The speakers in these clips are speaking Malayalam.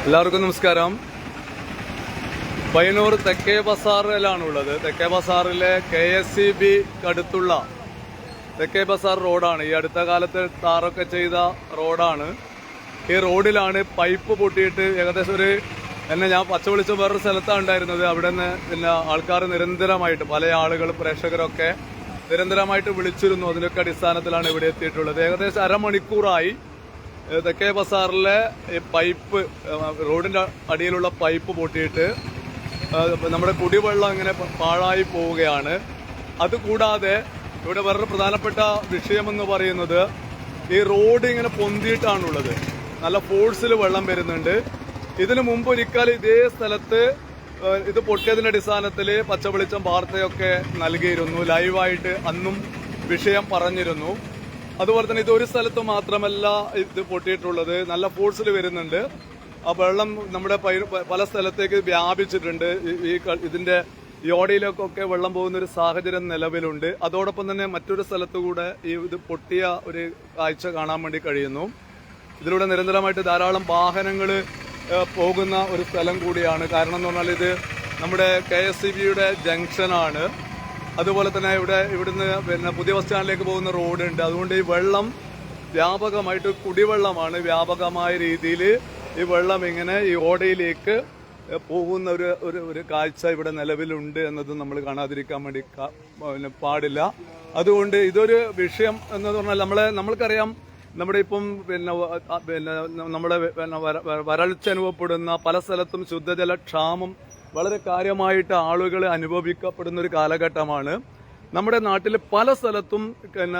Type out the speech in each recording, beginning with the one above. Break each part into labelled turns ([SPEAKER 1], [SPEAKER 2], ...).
[SPEAKER 1] എല്ലാവർക്കും നമസ്കാരം. പയ്യന്നൂർ തെക്കേ ബസാറിലാണുള്ളത്. തെക്കേ ബസാറിലെ KSEB അടുത്തുള്ള തെക്കേ ബസാർ റോഡാണ്. ഈ അടുത്ത കാലത്ത് ടാറൊക്കെ ചെയ്ത റോഡാണ്. ഈ റോഡിലാണ് പൈപ്പ് പൊട്ടിയിട്ട് ഏകദേശം ഞാൻ പച്ച വിളിച്ച വേറൊരു സ്ഥലത്താണ് ഉണ്ടായിരുന്നത്. അവിടെ നിന്ന് പിന്നെ ആൾക്കാർ നിരന്തരമായിട്ട് പല ആളുകൾ പ്രേക്ഷകരൊക്കെ നിരന്തരമായിട്ട് വിളിച്ചിരുന്നു. അതിനൊക്കെ അടിസ്ഥാനത്തിലാണ് ഇവിടെ എത്തിയിട്ടുള്ളത്. ഏകദേശം അരമണിക്കൂറായി തെക്കേ ബസാറിലെ പൈപ്പ്, റോഡിന്റെ അടിയിലുള്ള പൈപ്പ് പൊട്ടിയിട്ട് നമ്മുടെ കുടിവെള്ളം ഇങ്ങനെ പാഴായി പോവുകയാണ്. അതുകൂടാതെ ഇവിടെ വേറൊരു പ്രധാനപ്പെട്ട വിഷയമെന്ന് പറയുന്നത് ഈ റോഡ് ഇങ്ങനെ പൊന്തിയിട്ടാണുള്ളത്. നല്ല ഫോഴ്സിൽ വെള്ളം വരുന്നുണ്ട്. ഇതിനു മുമ്പ് ഒരിക്കൽ ഇതേ സ്ഥലത്ത് ഇത് പൊട്ടിയതിന്റെ അടിസ്ഥാനത്തിൽ പച്ചവെളിച്ചം വാർത്തയൊക്കെ നൽകിയിരുന്നു. ലൈവായിട്ട് അന്നും വിഷയം പറഞ്ഞിരുന്നു. അതുപോലെ തന്നെ ഇതൊരു സ്ഥലത്ത് മാത്രമല്ല ഇത് പൊട്ടിയിട്ടുള്ളത്, നല്ല ഫോഴ്സിൽ വരുന്നുണ്ട്. ആ വെള്ളം നമ്മുടെ പല സ്ഥലത്തേക്ക് വ്യാപിച്ചിട്ടുണ്ട്. ഇതിന്റെ യോടയിലേക്കൊക്കെ വെള്ളം പോകുന്ന ഒരു സാഹചര്യം നിലവിലുണ്ട്. അതോടൊപ്പം തന്നെ മറ്റൊരു സ്ഥലത്തു കൂടെ ഇത് പൊട്ടിയ ഒരു കാഴ്ച കാണാൻ വേണ്ടി കഴിയുന്നു. ഇതിലൂടെ നിരന്തരമായിട്ട് ധാരാളം വാഹനങ്ങൾ പോകുന്ന ഒരു സ്ഥലം കൂടിയാണ്. കാരണം എന്ന് പറഞ്ഞാൽ ഇത് നമ്മുടെ KSEBയുടെ ജംഗ്ഷനാണ്. അതുപോലെ തന്നെ ഇവിടുന്ന് പിന്നെ പുതിയ ബസ് സ്റ്റാൻഡിലേക്ക് പോകുന്ന റോഡുണ്ട്. അതുകൊണ്ട് ഈ വെള്ളം വ്യാപകമായിട്ട് കുടിവെള്ളമാണ്. വ്യാപകമായ രീതിയിൽ ഈ വെള്ളം ഇങ്ങനെ ഈ ഓടയിലേക്ക് പോകുന്ന ഒരു കാഴ്ച ഇവിടെ നിലവിലുണ്ട് എന്നത് നമ്മൾ കാണാതിരിക്കാൻ വേണ്ടി പാടില്ല. അതുകൊണ്ട് ഇതൊരു വിഷയം എന്ന് പറഞ്ഞാൽ നമ്മൾക്കറിയാം, നമ്മുടെ ഇപ്പം നമ്മുടെ വരൾച്ച അനുഭവപ്പെടുന്ന പല സ്ഥലത്തും ശുദ്ധജല ക്ഷാമം വളരെ കാര്യമായിട്ട് ആളുകൾ അനുഭവിക്കപ്പെടുന്ന ഒരു കാലഘട്ടമാണ്. നമ്മുടെ നാട്ടിൽ പല സ്ഥലത്തും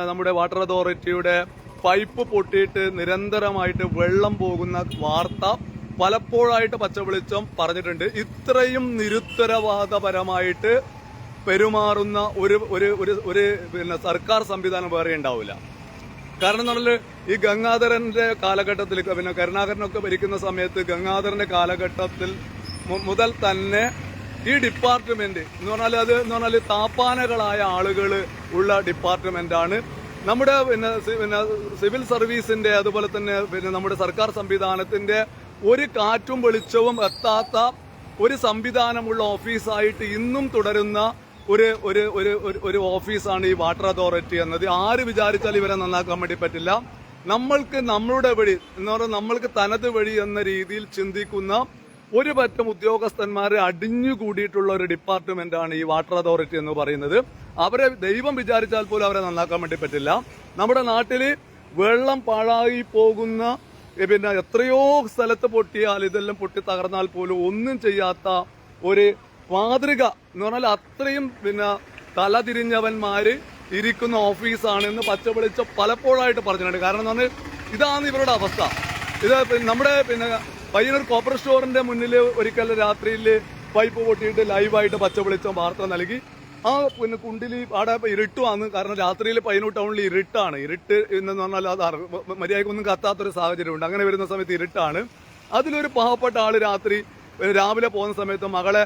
[SPEAKER 1] നമ്മുടെ വാട്ടർ അതോറിറ്റിയുടെ പൈപ്പ് പൊട്ടിയിട്ട് നിരന്തരമായിട്ട് വെള്ളം പോകുന്ന വാർത്ത പലപ്പോഴായിട്ട് പച്ചവെളിച്ചം പറഞ്ഞിട്ടുണ്ട്. ഇത്രയും നിരുത്തരവാദപരമായിട്ട് പെരുമാറുന്ന ഒരു സർക്കാർ സംവിധാനം വേറെ ഉണ്ടാവില്ല. കാരണം എന്ന് പറഞ്ഞാൽ ഈ ഗംഗാധരന്റെ കാലഘട്ടത്തിൽ, കരുണാകരനൊക്കെ ഭരിക്കുന്ന സമയത്ത് ഗംഗാധരന്റെ കാലഘട്ടത്തിൽ മുതൽ തന്നെ ഈ ഡിപ്പാർട്ട്മെന്റ് എന്ന് പറഞ്ഞാൽ താപ്പാനകളായ ആളുകൾ ഉള്ള ഡിപ്പാർട്ട്മെന്റാണ്. നമ്മുടെ സിവിൽ സർവീസിന്റെ അതുപോലെ തന്നെ നമ്മുടെ സർക്കാർ സംവിധാനത്തിന്റെ ഒരു കാറ്റും വെളിച്ചവും എത്താത്ത ഒരു സംവിധാനമുള്ള ഓഫീസായിട്ട് ഇന്നും തുടരുന്ന ഒരു ഓഫീസാണ് ഈ വാട്ടർ അതോറിറ്റി എന്നത്. ആര് വിചാരിച്ചാൽ ഇവരെ നന്നാക്കാൻ വേണ്ടി പറ്റില്ല. നമ്മൾക്ക് നമ്മളുടെ വഴി എന്ന് പറഞ്ഞാൽ നമ്മൾക്ക് തനത് വഴി എന്ന രീതിയിൽ ചിന്തിക്കുന്ന ഒരു പറ്റം ഉദ്യോഗസ്ഥന്മാരെ അടിഞ്ഞുകൂടിയിട്ടുള്ള ഒരു ഡിപ്പാർട്ട്മെന്റാണ് ഈ വാട്ടർ അതോറിറ്റി എന്ന് പറയുന്നത്. അവരെ ദൈവം വിചാരിച്ചാൽ പോലും അവരെ നന്നാക്കാൻ വേണ്ടി പറ്റില്ല. നമ്മുടെ നാട്ടില് വെള്ളം പാഴായി പോകുന്ന എത്രയോ സ്ഥലത്ത് പൊട്ടിയാൽ ഇതെല്ലാം പൊട്ടി തകർന്നാൽ പോലും ഒന്നും ചെയ്യാത്ത ഒരു മാതൃക എന്ന് പറഞ്ഞാൽ അത്രയും തലതിരിഞ്ഞവന്മാര് ഇരിക്കുന്ന ഓഫീസാണെന്ന് പച്ചവെളിച്ച പലപ്പോഴായിട്ട് പറഞ്ഞിട്ടുണ്ട്. കാരണം എന്ന് പറഞ്ഞാൽ ഇതാണ് ഇവരുടെ അവസ്ഥ. ഇത് നമ്മുടെ പയ്യന്നൂർ കോപ്പർ സ്റ്റോറിന്റെ മുന്നിൽ ഒരിക്കൽ രാത്രിയിൽ പൈപ്പ് പൊട്ടിയിട്ട് ലൈവായിട്ട് പച്ചവെളിച്ചം വാർത്ത നൽകി. ആ കുണ്ടിലി അവിടെ ഇരുട്ടുമാണ്. കാരണം രാത്രിയിൽ പയ്യന്നൂർ ടൗണിൽ ഇരുട്ടാണ്. ഇരുട്ട് എന്ന് പറഞ്ഞാൽ അത് മര്യാദക്കൊന്നും കത്താത്തൊരു സാഹചര്യമുണ്ട്. അങ്ങനെ വരുന്ന സമയത്ത് ഇരുട്ടാണ്. അതിലൊരു പാവപ്പെട്ട ആള് രാവിലെ പോകുന്ന സമയത്ത് മകളെ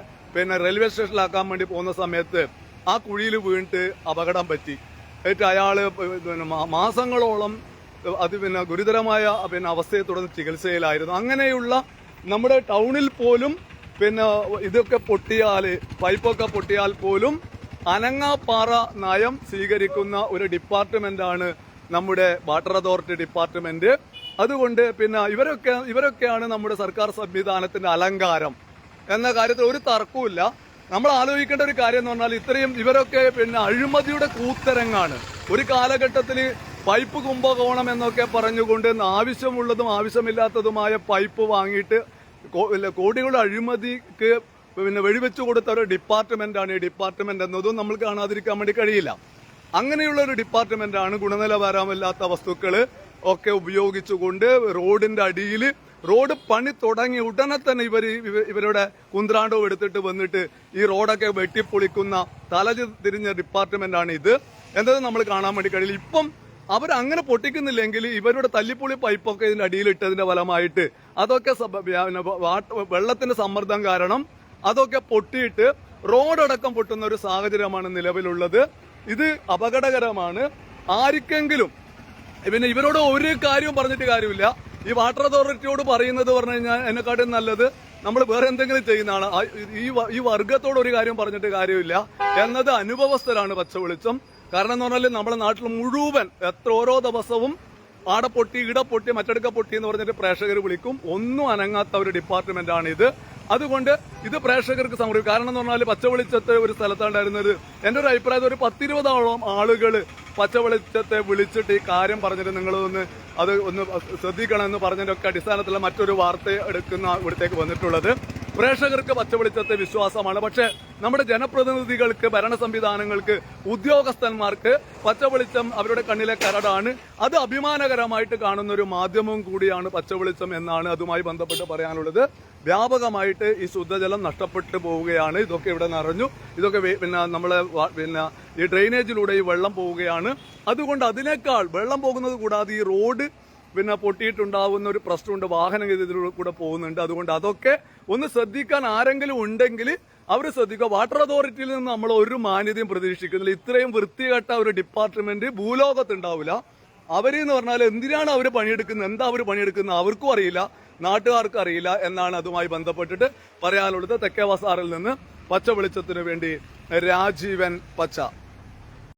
[SPEAKER 1] റെയിൽവേ സ്റ്റേഷനിലാക്കാൻ വേണ്ടി പോകുന്ന സമയത്ത് ആ കുഴിയിൽ വീണിട്ട് അപകടം പറ്റി. അയാള് മാസങ്ങളോളം അത് ഗുരുതരമായ അവസ്ഥയെ തുടർന്ന് ചികിത്സയിലായിരുന്നു. അങ്ങനെയുള്ള നമ്മുടെ ടൗണിൽ പോലും ഇതൊക്കെ പൊട്ടിയാല്, പൈപ്പൊക്കെ പൊട്ടിയാൽ പോലും അനങ്ങാപ്പാറ നയം സ്വീകരിക്കുന്ന ഒരു ഡിപ്പാർട്ട്മെന്റാണ് നമ്മുടെ വാട്ടർ അതോറിറ്റി ഡിപ്പാർട്ട്മെന്റ്. അതുകൊണ്ട് ഇവരൊക്കെയാണ് നമ്മുടെ സർക്കാർ സംവിധാനത്തിന്റെ അലങ്കാരം എന്ന കാര്യത്തിൽ ഒരു തർക്കവുമില്ല. നമ്മൾ ആലോചിക്കേണ്ട ഒരു കാര്യം എന്ന് പറഞ്ഞാൽ ഇവരൊക്കെ അഴിമതിയുടെ കൂത്തരങ്ങാണ്. ഒരു കാലഘട്ടത്തിൽ പൈപ്പ് കുംഭകോണം എന്നൊക്കെ പറഞ്ഞുകൊണ്ട് ആവശ്യമുള്ളതും ആവശ്യമില്ലാത്തതുമായ പൈപ്പ് വാങ്ങിയിട്ട് കോടികളുടെ അഴിമതിക്ക് വെടിവെച്ചു കൊടുത്ത ഒരു ഡിപ്പാർട്ട്മെന്റാണ് ഈ ഡിപ്പാർട്ട്മെന്റ് എന്നതും നമ്മൾ കാണാതിരിക്കാൻ വേണ്ടി കഴിയില്ല. അങ്ങനെയുള്ള ഒരു ഡിപ്പാർട്ട്മെന്റാണ് ഗുണനിലവാരമില്ലാത്ത വസ്തുക്കള് ഒക്കെ ഉപയോഗിച്ചുകൊണ്ട് റോഡിന്റെ അടിയിൽ റോഡ് പണി തുടങ്ങി ഉടനെ തന്നെ ഇവരുടെ കുന്ത്രാണ്ടോ എടുത്തിട്ട് വന്നിട്ട് ഈ റോഡൊക്കെ വെട്ടിപ്പൊളിക്കുന്ന തലതിരിഞ്ഞ ഡിപ്പാർട്ട്മെന്റാണ് ഇത് എന്നത് നമ്മൾ കാണാൻ വേണ്ടി കഴിയില്ല. ഇപ്പം അവരങ്ങനെ പൊട്ടിക്കുന്നില്ലെങ്കിൽ ഇവരുടെ തല്ലിപ്പൊളി പൈപ്പൊക്കെ ഇതിന്റെ അടിയിലിട്ടതിന്റെ ഫലമായിട്ട് അതൊക്കെ വെള്ളത്തിന്റെ സമ്മർദ്ദം കാരണം അതൊക്കെ പൊട്ടിയിട്ട് റോഡടക്കം പൊട്ടുന്ന ഒരു സാഹചര്യമാണ് നിലവിലുള്ളത്. ഇത് അപകടകരമാണ്. ആർക്കെങ്കിലും ഇവരോട് ഒരു കാര്യവും പറഞ്ഞിട്ട് കാര്യമില്ല. ഈ വാട്ടർ അതോറിറ്റിയോട് പറയുന്നത് പറഞ്ഞു കഴിഞ്ഞാൽ എന്നെക്കാട്ടും നല്ലത് നമ്മൾ വേറെ എന്തെങ്കിലും ചെയ്യുന്നതാണ്. ഈ വർഗത്തോട് ഒരു കാര്യം പറഞ്ഞിട്ട് കാര്യമില്ല എന്നത് അനുഭവസ്ഥരാണ് പച്ച വെളിച്ചം. കാരണം എന്ന് പറഞ്ഞാൽ നമ്മുടെ നാട്ടിൽ മുഴുവൻ ഓരോ ദിവസവും ആടെ പൊട്ടി ഇട പൊട്ടി മറ്റടുക്ക പൊട്ടി എന്ന് പറഞ്ഞിട്ട് പ്രേക്ഷകർ വിളിക്കും. ഒന്നും അനങ്ങാത്ത ഒരു ഡിപ്പാർട്ട്മെന്റാണ് ഇത്. അതുകൊണ്ട് ഇത് പ്രേക്ഷകർക്ക് സമർപ്പിക്കും. കാരണം എന്ന് പറഞ്ഞാൽ പച്ചവെളിച്ചത്തെ ഒരു സ്ഥലത്താണ്ടായിരുന്നത് എന്റെ ഒരു അഭിപ്രായത്തിൽ ഒരു 10-20 ആളുകൾ പച്ചവെളിച്ചത്തെ വിളിച്ചിട്ട് ഈ കാര്യം പറഞ്ഞിട്ട് നിങ്ങളൊന്ന് അത് ഒന്ന് ശ്രദ്ധിക്കണം എന്ന് പറഞ്ഞതിന്റെ അടിസ്ഥാനത്തിലുള്ള മറ്റൊരു വാർത്ത എടുക്കുന്ന ഇവിടത്തേക്ക് വന്നിട്ടുള്ളത്. പ്രേക്ഷകർക്ക് പച്ചവെളിച്ചത്തെ വിശ്വാസമാണ്. പക്ഷെ നമ്മുടെ ജനപ്രതിനിധികൾക്ക്, ഭരണ സംവിധാനങ്ങൾക്ക്, ഉദ്യോഗസ്ഥന്മാർക്ക് പച്ചവെളിച്ചം അവരുടെ കണ്ണിലെ കരടാണ്. അത് അഭിമാനകരമായിട്ട് കാണുന്ന ഒരു മാധ്യമവും കൂടിയാണ് പച്ചവെളിച്ചം എന്നാണ് അതുമായി ബന്ധപ്പെട്ട് പറയാനുള്ളത്. വ്യാപകമായിട്ട് ഈ ശുദ്ധജലം നഷ്ടപ്പെട്ടു പോവുകയാണ്. ഇതൊക്കെ ഇവിടെ നിറഞ്ഞു. ഇതൊക്കെ നമ്മളെ ഈ ഡ്രെയിനേജിലൂടെ ഈ വെള്ളം പോവുകയാണ്. അതുകൊണ്ട് അതിനേക്കാൾ വെള്ളം പോകുന്നത് കൂടാതെ ഈ റോഡ് പൊട്ടിയിട്ടുണ്ടാവുന്ന ഒരു പ്രശ്നമുണ്ട്. വാഹനം ഇതിലൂടെ കൂടെ പോകുന്നുണ്ട്. അതുകൊണ്ട് അതൊക്കെ ഒന്ന് ശ്രദ്ധിക്കാൻ ആരെങ്കിലും ഉണ്ടെങ്കിൽ അവർ ശ്രദ്ധിക്കുക. വാട്ടർ അതോറിറ്റിയിൽ നിന്ന് നമ്മൾ ഒരു മാന്യതയും പ്രതീക്ഷിക്കുന്നില്ല. ഇത്രയും വൃത്തികെട്ട ഒരു ഡിപ്പാർട്ട്മെന്റ് ഭൂലോകത്തുണ്ടാവില്ല. അവരെന്ന് പറഞ്ഞാൽ എന്തിനാണ് അവർ പണിയെടുക്കുന്നത്, എന്താ അവർ പണിയെടുക്കുന്നത് അവർക്കും അറിയില്ല, നാട്ടുകാർക്കും അറിയില്ല എന്നാണ് അതുമായി ബന്ധപ്പെട്ടിട്ട് പറയാനുള്ളത്. തെക്കേ ബസാറിൽ നിന്ന് പച്ച വെളിച്ചത്തിനു വേണ്ടി രാജീവൻ പച്ച.